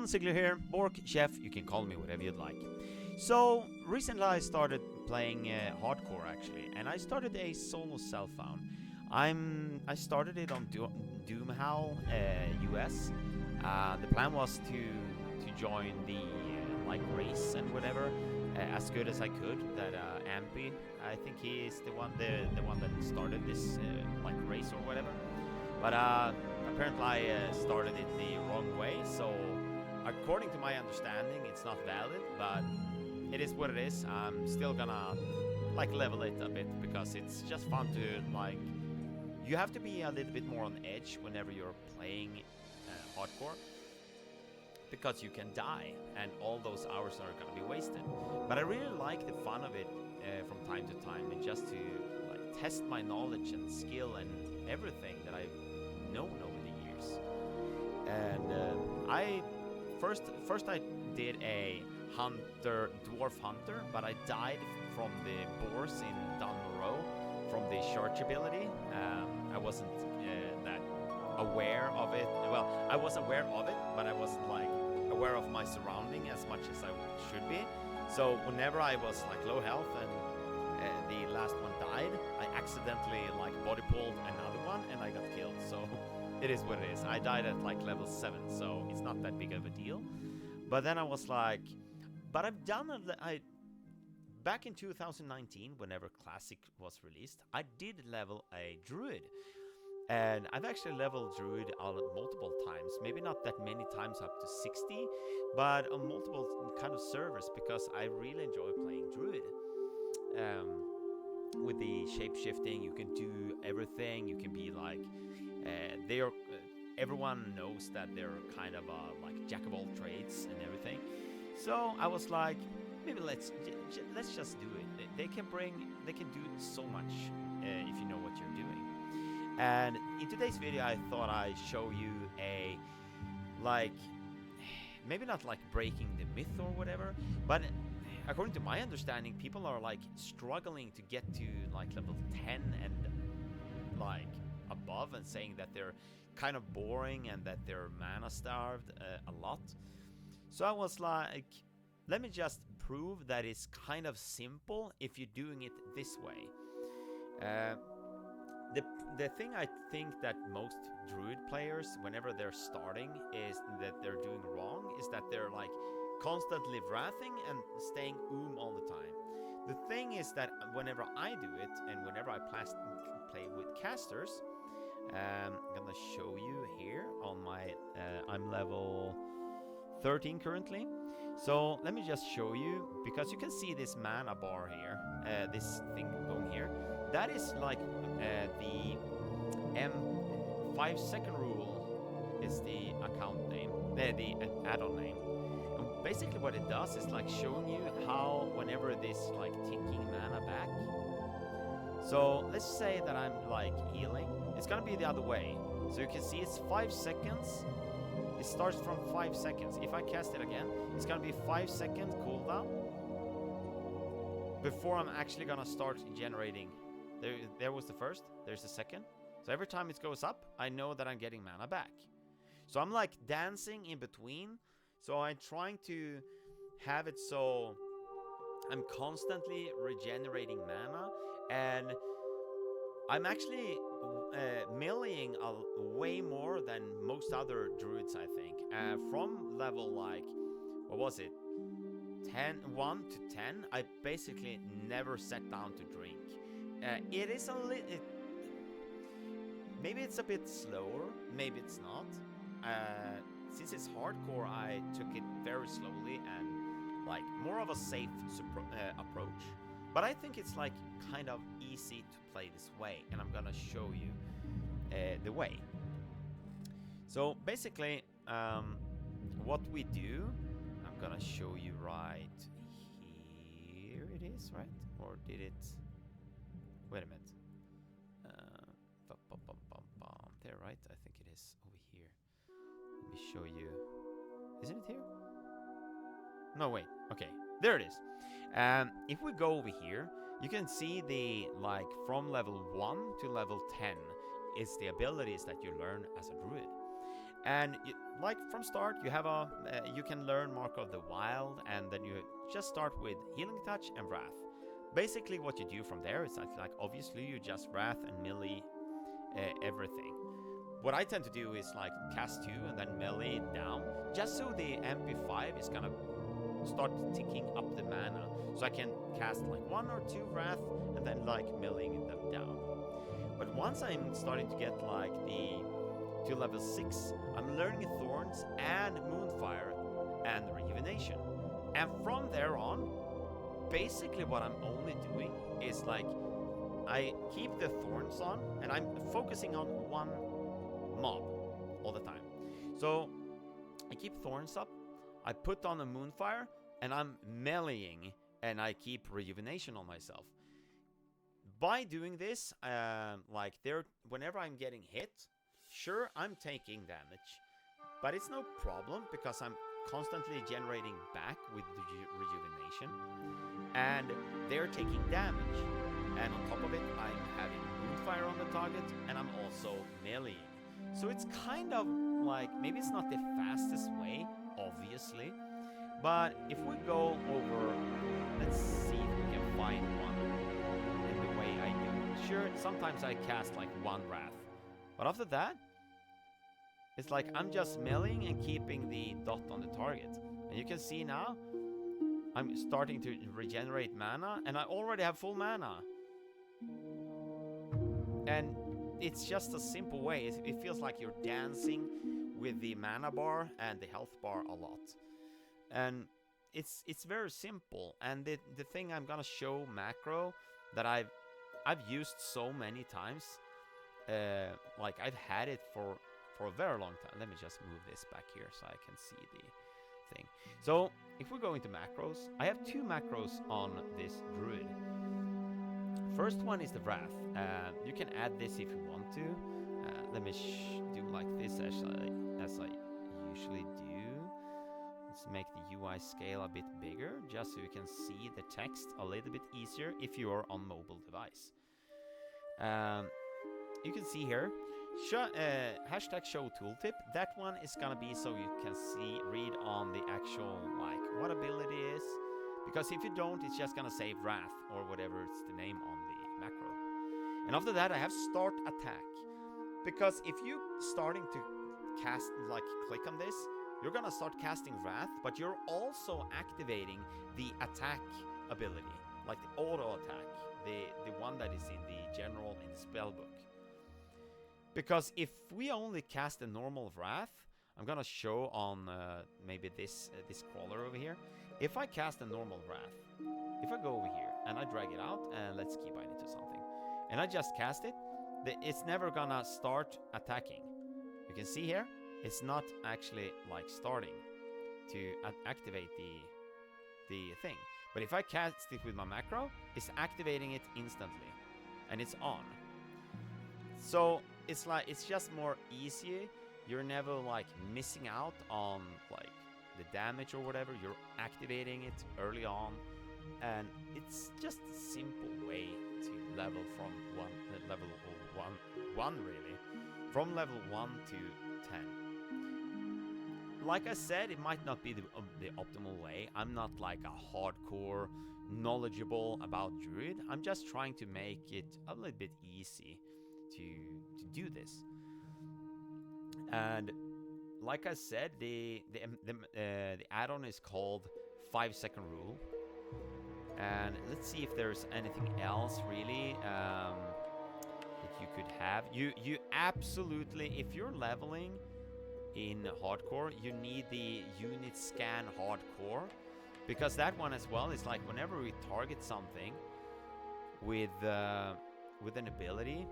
everyone, Ziggler here, Bork, Chef, you can call me whatever you'd like. So, recently I started playing Hardcore actually, and I started a solo self-found. I started it on Doomhowl US. The plan was to join the like race and whatever as good as I could. That Ampy, I think he is the one that started this like race or whatever. But apparently I started it the wrong way, so according to my understanding it's not valid, but it is what it is. I'm still gonna like level it a bit because it's just fun to like, you have to be a little bit more on edge whenever you're playing hardcore, because you can die and all those hours are gonna be wasted. But I really like the fun of it from time to time, and just to like test my knowledge and skill and everything that I've known over the years. And I first I did a dwarf hunter, but I died from the boars in down the row from the charge ability. I wasn't that aware of it. Well, I was aware of it, but I wasn't like aware of my surrounding as much as I should be. So whenever I was like low health and the last one died, I accidentally like body pulled another one and I got killed. So it is what it is. I died at like level 7, so it's not that big of a deal. But then I was like, but I've done back in 2019, whenever Classic was released, I did level a druid. And I've actually leveled druid multiple times, maybe not that many times, up to 60, but on multiple kind of servers, because I really enjoy playing druid. With the shape-shifting, you can do everything. You can be like, everyone knows that they're kind of like jack of all trades and everything. So I was like, maybe let's just do it. They can do so much if you know what you're doing. And in today's video, I thought I'd show you a, like, maybe not like breaking the myth or whatever, but according to my understanding, people are like struggling to get to like level 10 and like above, and saying that they're kind of boring and that they're mana starved a lot. So I was like, let me just prove that it's kind of simple if you're doing it this way. The thing I think that most druid players, whenever they're starting, is that they're doing wrong, is that they're like constantly wrathing and staying all the time. The thing is that whenever I do it, and whenever I play with casters, I'm gonna show you here on my, I'm level 13 currently. So let me just show you, because you can see this mana bar here, this thing going here. That is like the 5-second rule is the account name, the add-on name. And basically what it does is like showing you how whenever this like ticking mana back. So let's say that I'm like healing, it's gonna be the other way. So you can see it's 5 seconds. It starts from 5 seconds. If I cast it again, it's gonna be 5-second cooldown before I'm actually gonna start generating. There was the first, there's the second. So every time it goes up, I know that I'm getting mana back. So I'm like dancing in between. So I'm trying to have it so I'm constantly regenerating mana, and I'm actually meleeing way more than most other druids, I think. From level like, what was it? 1 to 10, I basically never sat down to drink. It is a little, maybe it's a bit slower, maybe it's not. Since it's hardcore, I took it very slowly and like more of a safe approach. But I think it's like kind of easy to play this way, and I'm gonna show you the way. So basically, what we do, I'm gonna show you right here. It is, right? Or did it? Wait a minute. There, right? I think it is over here. Let me show you. Isn't it here? No, wait. Okay, there it is. If we go over here, you can see the, like, from level 1 to level 10 is the abilities that you learn as a druid. And like from start, you have a you can learn Mark of the Wild, and then you just start with Healing Touch and Wrath. Basically, what you do from there is like obviously you just Wrath and melee everything. What I tend to do is like cast 2 and then melee down, just so the MP5 is gonna start ticking up the mana, so I can cast like 1 or 2 Wrath and then like meleeing them down. But once I'm starting to get like to level 6, I'm learning Thorns and Moonfire and Rejuvenation. And from there on, basically what I'm only doing is like I keep the Thorns on and I'm focusing on one mob all the time. So I keep Thorns up, I put on a Moonfire, and I'm meleeing, and I keep Rejuvenation on myself. By doing this, like whenever I'm getting hit, sure, I'm taking damage, but it's no problem because I'm constantly generating back with the Rejuvenation, and they're taking damage. And on top of it, I'm having Moonfire on the target, and I'm also meleeing. So it's kind of like, maybe it's not the fastest way, obviously, but if we go over, let's see if we can find one in the way I do. Sure, sometimes I cast like 1 Wrath, but after that, it's like I'm just meleeing and keeping the dot on the target. And you can see now, I'm starting to regenerate mana, and I already have full mana. And it's just a simple way. It feels like you're dancing with the mana bar and the health bar a lot. And it's very simple. And the thing I'm gonna show macro that I've used so many times, like I've had it for a very long time. Let me just move this back here so I can see the thing. So if we go into macros, I have 2 macros on this druid. First one is the Wrath. You can add this if you want to. Let me do like this as I usually do. Let's make the UI scale a bit bigger, just so you can see the text a little bit easier if you are on mobile device. You can see here, hashtag show tooltip. That one is gonna be so you can read on the actual, like, what ability is. Because if you don't, it's just gonna say Wrath or whatever it's the name on the macro. And after that, I have start attack. Because if you starting to cast, like click on this, you're gonna start casting Wrath, but you're also activating the attack ability, like the auto attack, the one that is in the general in the spellbook. Because if we only cast a normal Wrath, I'm gonna show on maybe this crawler over here. If I cast a normal Wrath, if I go over here and I drag it out, and let's keybind it to something, and I just cast it, it's never gonna start attacking. You can see here, it's not actually like starting to activate the thing. But if I cast it with my macro, it's activating it instantly, and it's on. So it's like, it's just more easy. You're never like missing out on like the damage or whatever. You're activating it early on, and it's just a simple way to level from level 1 really, from level 1 to 10. Like I said, it might not be the optimal way. I'm not like a hardcore knowledgeable about Druid. I'm just trying to make it a little bit easy to do this. And like I said, the add-on is called 5-second rule. And let's see if there's anything else really that you could have. You absolutely, if you're leveling in hardcore, you need the unit scan hardcore, because that one as well is like whenever we target something with an ability.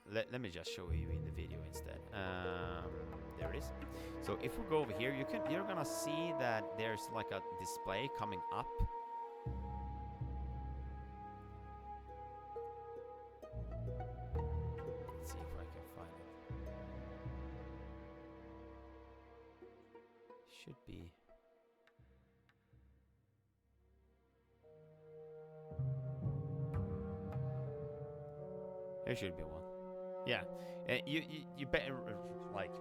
Let me just show you in the video instead. There it is. So if we go over here, you're gonna see that there's like a display coming up. Let's see if I can find it. Should be. There should be one. Yeah, you better like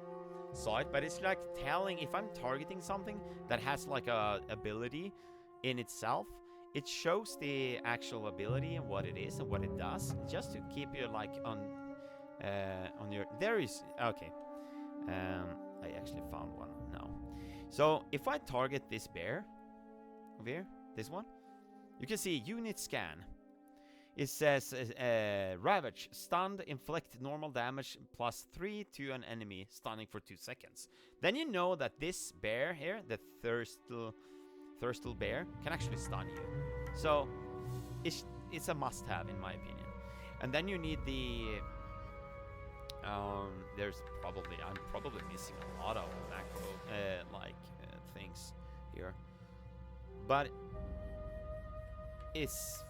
saw it, but it's like telling if I'm targeting something that has like a ability in itself. It shows the actual ability and what it is and what it does, just to keep you like on your. There is okay. I actually found one now. So if I target this bear over here, this one, you can see unit scan. It says Ravage, stunned, inflict normal damage +3 to an enemy, stunning for 2 seconds. Then you know that this bear here, the Thirstle bear, can actually stun you. So it's a must-have in my opinion. And then you need the there's probably I'm probably missing a lot of macro things here, but it's.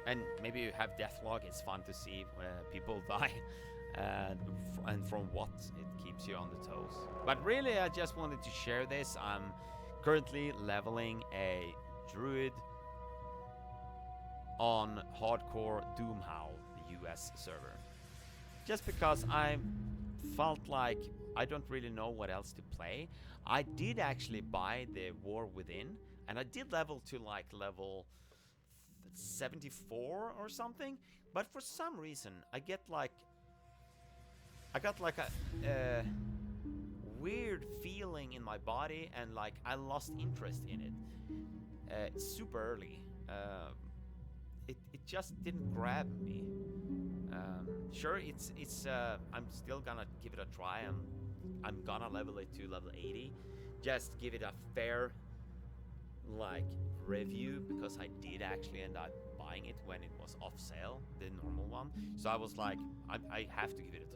And maybe you have Deathlog, it's fun to see people die, and from what it keeps you on the toes. But really, I just wanted to share this. I'm currently leveling a druid on Hardcore Doomhow, the US server. Just because I felt like I don't really know what else to play. I did actually buy the War Within, and I did level to like level 74 or something, but for some reason I got like a weird feeling in my body, and like I lost interest in it super early. It just didn't grab me. Sure, it's I'm still gonna give it a try. I'm gonna level it to level 80, just give it a fair like review, because I did actually end up buying it when it was off sale, the normal one. So I was like, I have to give it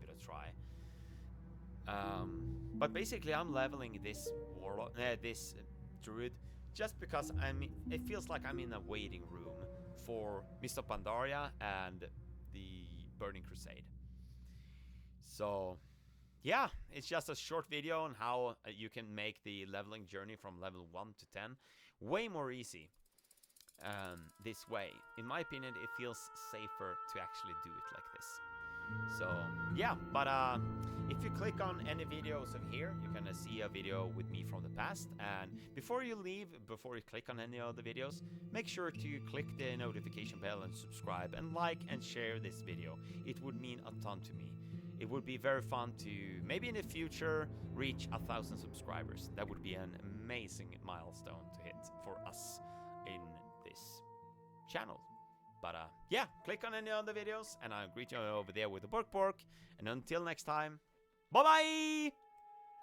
a try. But basically, I'm leveling this warlock, this druid, just because it feels like I'm in a waiting room for Mr. Pandaria and the Burning Crusade. So yeah, it's just a short video on how you can make the leveling journey from level 1 to 10 way more easy this way. In my opinion, it feels safer to actually do it like this. So yeah, but if you click on any videos of here, you're gonna see a video with me from the past. And before you leave, before you click on any of the videos, make sure to click the notification bell and subscribe and like and share this video. It would mean a ton to me. It would be very fun to maybe in the future reach 1,000 subscribers. That would be an amazing milestone to hit for us in this channel. But yeah, click on any other videos, and I'll greet you over there with the Bork Bork. And until next time, bye bye!